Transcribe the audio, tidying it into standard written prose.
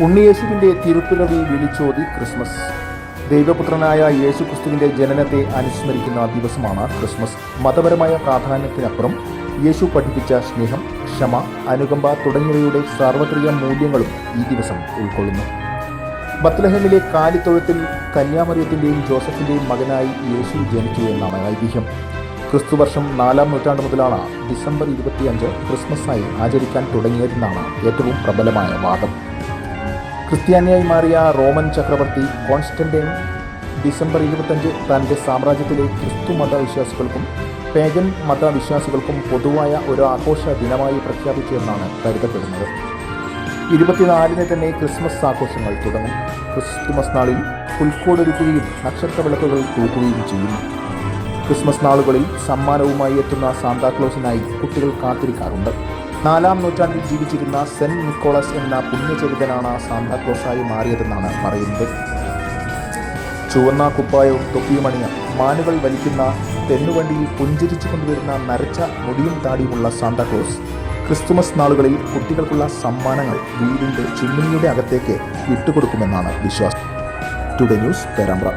ഉണ്ണിയേശുവിൻ്റെ തിരുപ്പിറവി വിളിച്ചോതി Christmas. ദൈവപുത്രനായ യേശുക്രിസ്തുവിൻ്റെ ജനനത്തെ അനുസ്മരിക്കുന്ന ദിവസമാണ് ക്രിസ്മസ്. മതപരമായ പ്രാധാന്യത്തിനപ്പുറം യേശു പഠിപ്പിച്ച സ്നേഹം, ക്ഷമ, അനുകമ്പ തുടങ്ങിയവയുടെ സാർവത്രിക മൂല്യങ്ങളും ഈ ദിവസം ഉൾക്കൊള്ളുന്നു. ബത്ലഹേമിലെ കാലിത്തൊഴുത്തിൽ കന്യാമറിയത്തിൻ്റെയും ജോസഫിൻ്റെയും മകനായി യേശു ജനിച്ചു എന്നാണ് ഐതിഹ്യം. ക്രിസ്തുവർഷം 4-ാം നൂറ്റാണ്ട് മുതലാണ് ഡിസംബർ 25 ക്രിസ്മസായി ആചരിക്കാൻ തുടങ്ങിയതെന്നാണ് ഏറ്റവും പ്രബലമായ വാദം. ക്രിസ്ത്യാനിയായി മാറിയ റോമൻ ചക്രവർത്തി കോൺസ്റ്റന്റൈൻ ഡിസംബർ 25 തൻ്റെ സാമ്രാജ്യത്തിലെ ക്രിസ്തു മതവിശ്വാസികൾക്കും പേഗൻ മതവിശ്വാസികൾക്കും പൊതുവായ ഒരു ആഘോഷ ദിനമായി പ്രഖ്യാപിച്ചു എന്നാണ് കരുതപ്പെടുന്നത്. 24-ന് തന്നെ ക്രിസ്മസ് ആഘോഷങ്ങൾ തുടങ്ങും. ക്രിസ്തുമസ് നാളിൽ പുൽക്കോടൊരുക്കുകയും നക്ഷത്രവിളക്കുകൾ തൂക്കുകയും ചെയ്യുന്നു. ക്രിസ്മസ് നാളുകളിൽ സമ്മാനവുമായി എത്തുന്ന സാന്താക്ലോസിനായി കുട്ടികൾ കാത്തിരിക്കാറുണ്ട്. 4-ാം നൂറ്റാണ്ടിൽ ജീവിച്ചിരുന്ന സെന്റ് നിക്കോളസ് എന്ന പുണ്യചരിതനാണ് സാന്താക്ലോസായി മാറിയതെന്നാണ് പറയുന്നത്. ചുവന്ന കുപ്പായവും തൊപ്പിയുമണിഞ്ഞ മാനുകൾ വലിക്കുന്ന തെന്നുവണ്ടിയിൽ പുഞ്ചിരിച്ചു കൊണ്ടുവരുന്ന നരച്ച മുടിയും താടിയുമുള്ള സാന്താക്ലോസ് ക്രിസ്തുമസ് നാളുകളിൽ കുട്ടികൾക്കുള്ള സമ്മാനങ്ങൾ വീടിൻ്റെ ചിമ്മിനിയുടെ അകത്തേക്ക് വിട്ടുകൊടുക്കുമെന്നാണ് വിശ്വാസം. Today news, Perambra.